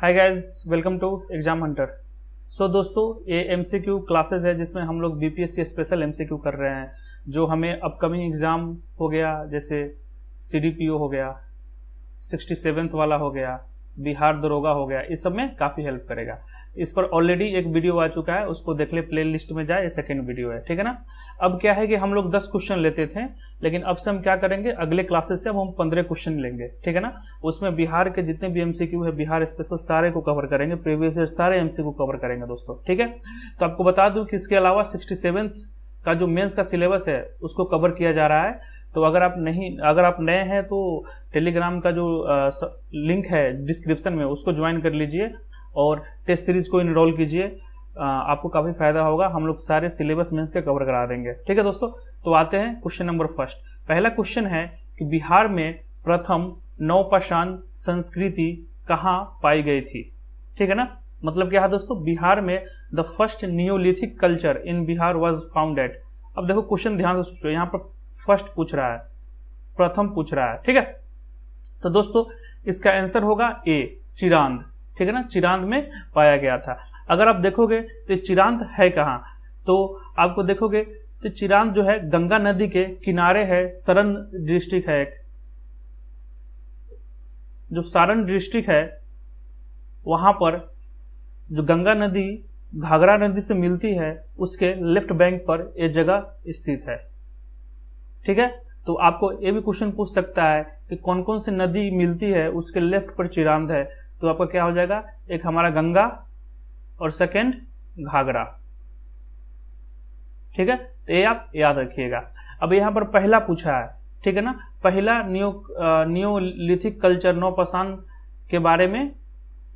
Hi guys, welcome to Exam Hunter. So दोस्तों, ये MCQ classes है जिसमें हम लोग बीपीएससी स्पेशल एमसीक्यू कर रहे हैं। जो हमें अपकमिंग एग्जाम हो गया, जैसे सीडीपीओ हो गया, 67th वाला हो गया, बिहार दरोगा हो गया, इस सब में काफी हेल्प करेगा। इस पर ऑलरेडी एक वीडियो आ चुका है, उसको देख ले, प्ले लिस्ट में जाए, ये सेकंड वीडियो है, ठीक है ना। अब क्या है कि हम लोग 10 क्वेश्चन लेते थे, लेकिन अब से हम क्या करेंगे, अगले क्लासेस से अब हम 15 क्वेश्चन लेंगे, ठीक है ना। उसमें बिहार के जितने भी एमसीक्यू है, बिहार स्पेशल सारे को कवर करेंगे, प्रीवियस ईयर सारे एमसीक्यू कवर करेंगे दोस्तों, ठीक है। तो आपको बता दूं कि इसके अलावा 67th का जो मेंस का सिलेबस है उसको कवर किया जा रहा है। तो अगर आप नए हैं तो टेलीग्राम का जो लिंक है डिस्क्रिप्शन में, उसको ज्वाइन कर लीजिए और टेस्ट सीरीज को इनरोल कीजिए। आपको काफी फायदा होगा। हम लोग सारे सिलेबस मेंस के कवर करा देंगे, ठीक है दोस्तों। तो आते हैं क्वेश्चन नंबर फर्स्ट। पहला क्वेश्चन है कि बिहार में प्रथम नवपाषाण संस्कृति कहाँ पाई गई थी, ठीक है ना। मतलब क्या है दोस्तों, बिहार में the first Neolithic culture in Bihar was founded. अब देखो क्वेश्चन ध्यान से सोचो, यहाँ पर फर्स्ट पूछ रहा है, प्रथम पूछ रहा है, ठीक है। तो दोस्तों इसका आंसर होगा ए, चिरांद, ठीक है ना। चिरांद में पाया गया था। अगर आप देखोगे तो चिरांद है कहाँ, तो आपको देखोगे तो चिरांद जो है गंगा नदी के किनारे है। सरन डिस्ट्रिक्ट है, जो सारण डिस्ट्रिक्ट है, वहां पर जो गंगा नदी घाघरा नदी से मिलती है, उसके लेफ्ट बैंक पर यह जगह स्थित है, ठीक है। तो आपको ये भी क्वेश्चन पूछ सकता है कि कौन कौन सी नदी मिलती है, उसके लेफ्ट पर चिरांद है। तो आपका क्या हो जाएगा, एक हमारा गंगा और सेकंड घाघरा, ठीक है। तो ये आप याद रखिएगा। अब यहां पर पहला पूछा है, ठीक है ना। पहला नियोलिथिक कल्चर नवपाषाण के बारे में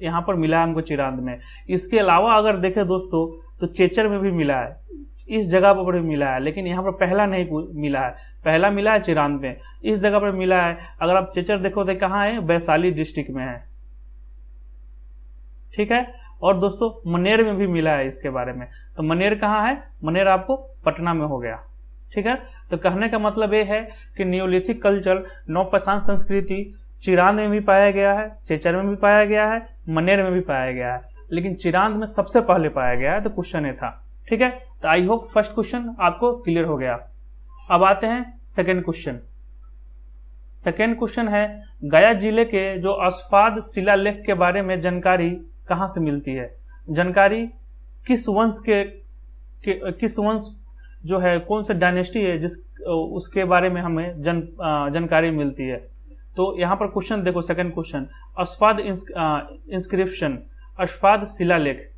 यहां पर मिला है हमको चिरांद में। इसके अलावा अगर देखें दोस्तों तो चेचर में भी मिला है, इस जगह पर भी मिला है, लेकिन यहाँ पर पहला नहीं मिला है। पहला मिला है चिरांद में, इस जगह पर मिला है। अगर आप चेचर देखो तो कहाँ है, वैशाली डिस्ट्रिक्ट में है, ठीक है। और दोस्तों मनेर में भी मिला है इसके बारे में। तो मनेर कहाँ है, मनेर आपको पटना में हो गया, ठीक है। तो कहने का मतलब ये है कि नियोलिथिक कल्चर नवपाषाण संस्कृति चिरांद में भी पाया गया है, चेचर में भी पाया गया है, मनेर में भी पाया गया है, लेकिन चिरांद में सबसे पहले पाया गया है। तो क्वेश्चन ये था, ठीक है। तो आई होप फर्स्ट क्वेश्चन आपको क्लियर हो गया। अब आते हैं सेकंड क्वेश्चन। सेकंड क्वेश्चन है, गया जिले के जो अस्फाद शिलालेख के बारे में जानकारी कहां से मिलती है। जानकारी किस वंश किस वंश जो है, कौन सा डायनेस्टी है जिस उसके बारे में हमें जानकारी मिलती है। तो यहां पर क्वेश्चन देखो, सेकंड क्वेश्चन, अस्फाद इंस्क्रिप्शन, अस्फाद शिलालेख,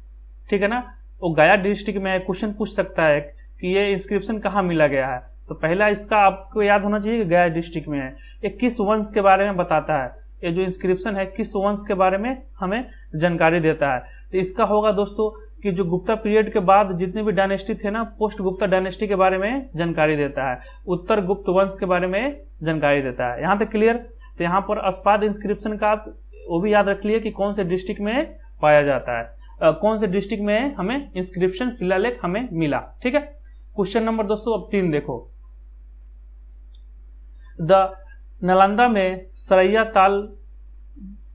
ठीक है ना। वो गया डिस्ट्रिक्ट में क्वेश्चन पूछ सकता है कि ये इंस्क्रिप्शन कहाँ मिला गया है। तो पहला इसका आपको याद होना चाहिए कि गया डिस्ट्रिक्ट में है। ये किस वंश के बारे में बताता है, ये जो इंस्क्रिप्शन है किस वंश के बारे में हमें जानकारी देता है। तो इसका होगा दोस्तों कि जो गुप्ता पीरियड के बाद जितने भी डायनेस्टी थे ना, पोस्ट गुप्ता डायनेस्टी के बारे में जानकारी देता है, उत्तर गुप्त वंश के बारे में जानकारी देता है। यहाँ तक क्लियर। तो यहाँ पर अस्फाद इंस्क्रिप्शन का आप वो भी याद रख लिए कि कौन से डिस्ट्रिक्ट में पाया जाता है, कौन से डिस्ट्रिक्ट में हमें इंस्क्रिप्शन शिलालेख हमें मिला, ठीक है। क्वेश्चन नंबर दोस्तों अब 3 देखो। द नालंदा में सरैया ताल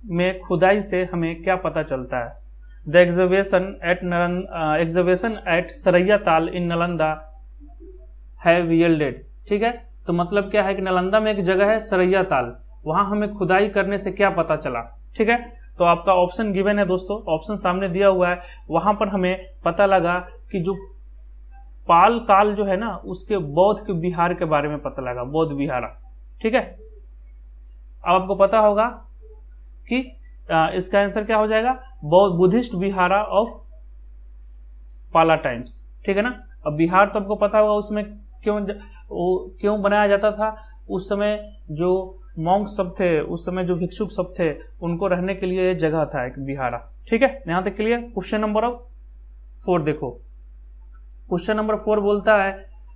में खुदाई से हमें क्या पता चलता है। द एग्जवेशन एट सरैया ताल इन नालंदा हैव यील्डेड, ठीक है। तो मतलब क्या है कि नालंदा में एक जगह है सरैया ताल, वहां हमें खुदाई करने से क्या पता चला, ठीक है। तो आपका ऑप्शन गिवन है दोस्तों, ऑप्शन सामने दिया हुआ है। वहां पर हमें पता लगा कि जो पाल काल जो है ना, उसके बौद्ध के बिहार के बारे में पता लगा, बौद्ध बिहार, ठीक है। अब आपको पता होगा कि इसका आंसर क्या हो जाएगा, बौद्ध बुद्धिस्ट बिहारा ऑफ पाला टाइम्स, ठीक है ना। अब बिहार तो आपको पता होगा उसमें क्यों बनाया जाता था। उस समय जो मॉन्क सब थे, उस समय जो भिक्षुक सब थे, उनको रहने के लिए जगह था एक बिहारा, ठीक है। यहां तक क्लियर। क्वेश्चन नंबर 4 देखो। क्वेश्चन नंबर 4 बोलता है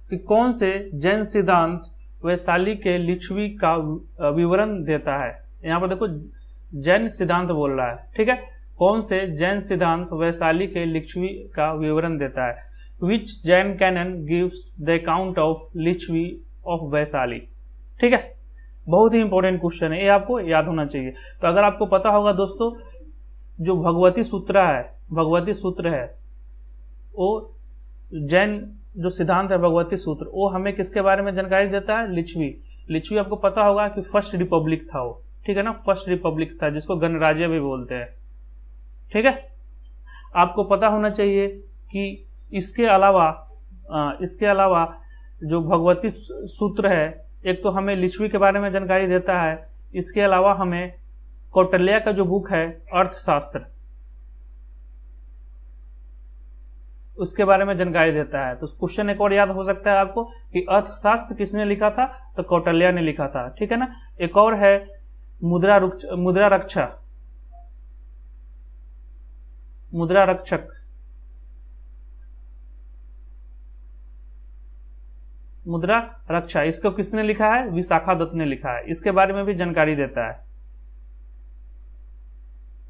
कि कौन से जैन सिद्धांत वैशाली के लिच्छवी का विवरण देता है। यहां पर देखो जैन सिद्धांत बोल रहा है, ठीक है। कौन से जैन सिद्धांत वैशाली के लिच्छवी का विवरण देता है। Which Jain canon gives the account of Licchavi of Vaishali, ठीक है। बहुत ही इंपॉर्टेंट क्वेश्चन है, ये आपको याद होना चाहिए। तो अगर आपको पता होगा दोस्तों जो भगवती सूत्र है वो जैन जो सिद्धांत है भगवती सूत्र, वो हमें किसके बारे में जानकारी देता है? लिच्छवी आपको पता होगा कि फर्स्ट रिपब्लिक था वो, ठीक है ना, फर्स्ट रिपब्लिक था जिसको गणराज्य भी बोलते हैं, ठीक है। आपको पता होना चाहिए कि इसके अलावा जो भगवती सूत्र है, एक तो हमें लिच्छवी के बारे में जानकारी देता है, इसके अलावा हमें कौटिल्य का जो बुक है अर्थशास्त्र, उसके बारे में जानकारी देता है। तो क्वेश्चन एक और याद हो सकता है आपको कि अर्थशास्त्र किसने लिखा था? तो कौटिल्य ने लिखा था, ठीक है ना। एक और है मुद्रा रक्षा, इसको किसने लिखा है? विशाखादत्त ने लिखा है। इसके बारे में भी जानकारी देता है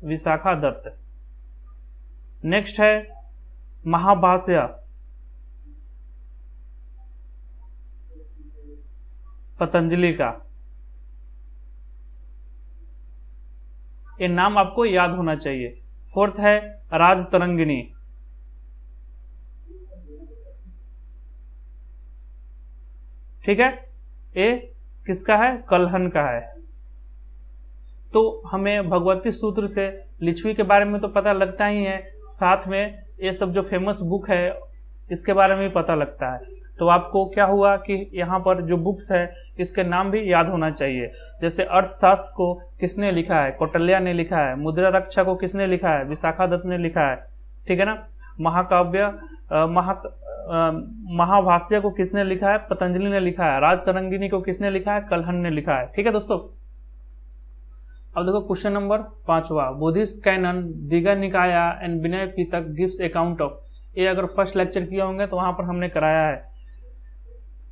विशाखादत्त। नेक्स्ट है महाभाष्य, पतंजलि का। ये नाम आपको याद होना चाहिए। फोर्थ है राजतरंगिणी, ठीक है, ये किसका है? कल्हण का है। तो हमें भगवती सूत्र से लिच्छवी के बारे में तो पता लगता ही है, साथ में ये सब जो फेमस बुक है इसके बारे में भी पता लगता है। तो आपको क्या हुआ कि यहाँ पर जो बुक्स है इसके नाम भी याद होना चाहिए। जैसे अर्थशास्त्र को किसने लिखा है? कौटिल्य ने लिखा है। मुद्रा रक्षा को किसने लिखा है? विशाखादत्त ने लिखा है, ठीक है ना। महाभाष्य को किसने लिखा है? पतंजलि ने लिखा है। राजतरंगिणी को किसने लिखा है? कल्हण ने लिखा है, ठीक है दोस्तों। अब देखो क्वेश्चन नंबर 5वां, Buddhist canon Digha Nikaya and Vinaya Pitaka gives account of. ये अगर फर्स्ट लेक्चर किए होंगे तो वहां पर हमने कराया है।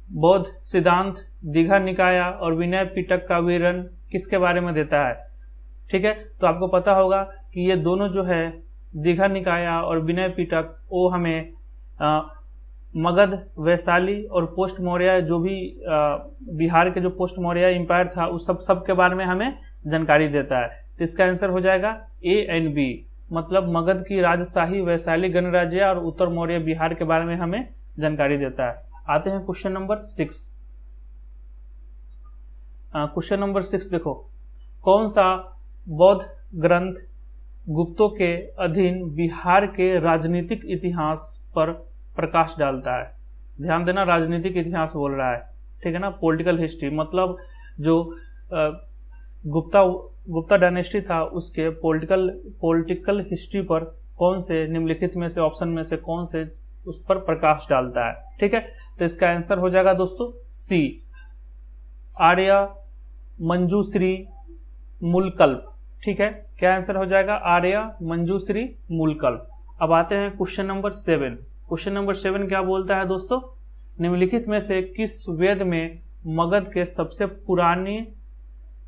बौद्ध सिद्धांत, दीघा निकाया और विनय पिटक का विवरण किसके बारे में देता है, ठीक है। तो आपको पता होगा कि ये दोनों जो है दीघा निकाया और विनय पिटक, वो हमें मगध, वैशाली और पोस्ट मौर्य, जो भी बिहार के जो पोस्ट मौर्य एम्पायर था, उस सब के बारे में हमें जानकारी देता है। तो इसका आंसर हो जाएगा ए एंड बी, मतलब मगध की राजशाही, वैशाली गणराज्य और उत्तर मौर्य बिहार के बारे में हमें जानकारी देता है। आते हैं क्वेश्चन नंबर 6। क्वेश्चन नंबर 6 देखो, कौन सा बौद्ध ग्रंथ गुप्तों के अधीन बिहार के राजनीतिक इतिहास पर प्रकाश डालता है? ध्यान देना, राजनीतिक इतिहास बोल रहा है, ठीक है ना, पॉलिटिकल हिस्ट्री, मतलब जो गुप्ता डायनेस्टी था उसके पॉलिटिकल हिस्ट्री पर कौन से निम्नलिखित में से, ऑप्शन में से कौन से उस पर प्रकाश डालता है, ठीक है। तो इसका आंसर हो जाएगा दोस्तों सी, आर्य मंजूश्री मूलकल्प, ठीक है। क्या आंसर हो जाएगा? आर्य मंजूश्री मूलकल्प। अब आते हैं क्वेश्चन नंबर 7। क्वेश्चन नंबर 7 क्या बोलता है दोस्तों? निम्नलिखित में से किस वेद में मगध के सबसे पुरानी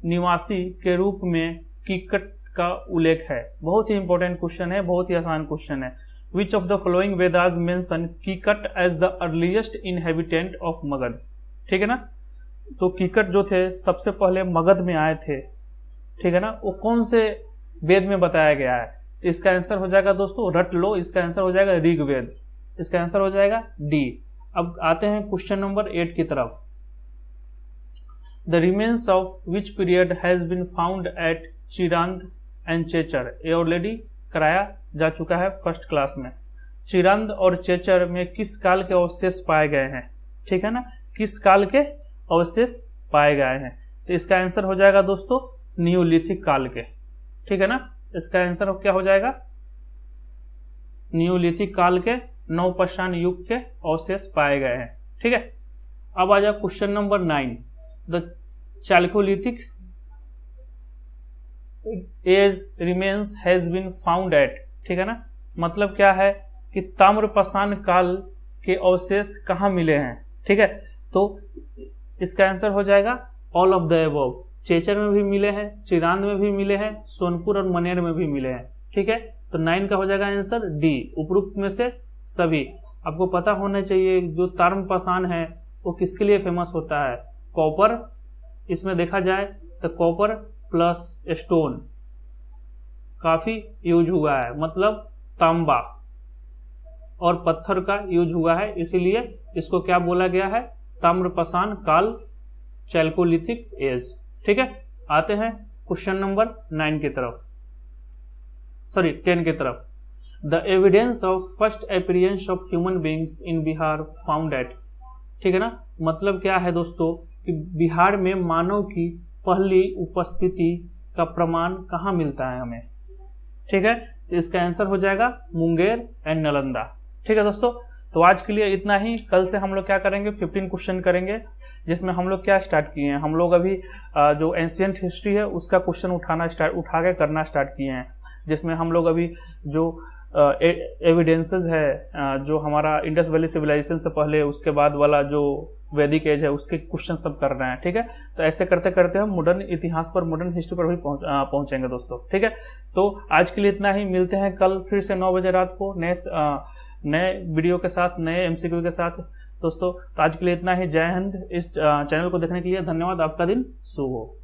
निवासी के रूप में कीकट का उल्लेख है? बहुत ही इंपॉर्टेंट क्वेश्चन है, बहुत ही आसान क्वेश्चन है। Which of the following Vedas mention Kikata as the earliest inhabitant of Magadh? ठीक है ना। तो कीकट जो थे सबसे पहले मगध में आए थे, ठीक है ना, वो कौन से वेद में बताया गया है? तो इसका आंसर हो जाएगा दोस्तों, रट लो, इसका आंसर हो जाएगा ऋग्वेद। इसका आंसर हो जाएगा डी। अब आते हैं क्वेश्चन नंबर 8 की तरफ। The remains of which period has been found at Chirand and Chechar? ये ऑलरेडी कराया जा चुका है फर्स्ट क्लास में। चिरांद और चेचर में किस काल के अवशेष पाए गए हैं? ठीक है ना, किस काल के अवशेष पाए गए हैं? तो इसका आंसर हो जाएगा दोस्तों न्यूलिथिक काल के, ठीक है ना। इसका आंसर क्या हो जाएगा? न्यूलिथिक काल के, नवपाषाण युग के अवशेष पाए गए हैं, ठीक है। अब आ जाओ question number 9। The chalcolithic age remains has been found at, ठीक है ना, मतलब क्या है कि ताम्रपाषाण काल के अवशेष कहाँ मिले हैं, ठीक है। तो इसका आंसर हो जाएगा all of the above. Chechar में भी मिले हैं, चिरांद में भी मिले हैं, सोनपुर और मनेर में भी मिले हैं, ठीक है। तो 9 का हो जाएगा आंसर डी, उपरोक्त में से सभी। आपको पता होना चाहिए जो ताम्रपाषाण है वो किसके लिए फेमस होता है? कॉपर, इसमें देखा जाए तो कॉपर प्लस स्टोन, काफी यूज हुआ है, मतलब तांबा और पत्थर का यूज हुआ है, इसीलिए इसको क्या बोला गया है, ताम्रपाषाण काल, चैल्कोलिथिक एज। ठीक है, आते हैं क्वेश्चन नंबर 9 की तरफ, सॉरी 10 की तरफ। The evidence of first appearance of human beings in Bihar found at. ठीक है ना, मतलब क्या है दोस्तों कि बिहार में मानव की पहली उपस्थिति का प्रमाण कहाँ मिलता है हमें। ठीक है, तो इसका आंसर हो जाएगा मुंगेर एंड नालंदा। ठीक है दोस्तों, तो आज के लिए इतना ही। कल से हम लोग क्या करेंगे, 15 क्वेश्चन करेंगे, जिसमें हम लोग क्या स्टार्ट किए हैं, हम लोग अभी जो एंशियंट हिस्ट्री है उसका क्वेश्चन उठा के करना स्टार्ट किए हैं, जिसमें हम लोग अभी जो एविडेंसेस है जो हमारा इंडस वैली सिविलाइजेशन से पहले उसके बाद वाला जो वैदिक एज है उसके क्वेश्चन सब कर रहे हैं। ठीक है, तो ऐसे करते करते हम मॉडर्न इतिहास पर, मॉडर्न हिस्ट्री पर भी पहुंचेंगे दोस्तों। ठीक है, तो आज के लिए इतना ही। मिलते हैं कल फिर से 9 बजे रात को नए वीडियो के साथ, नए एमसीक्यू के साथ दोस्तों। तो आज के लिए इतना ही। जय हिंद। इस चैनल को देखने के लिए धन्यवाद। आपका दिन शुभ हो।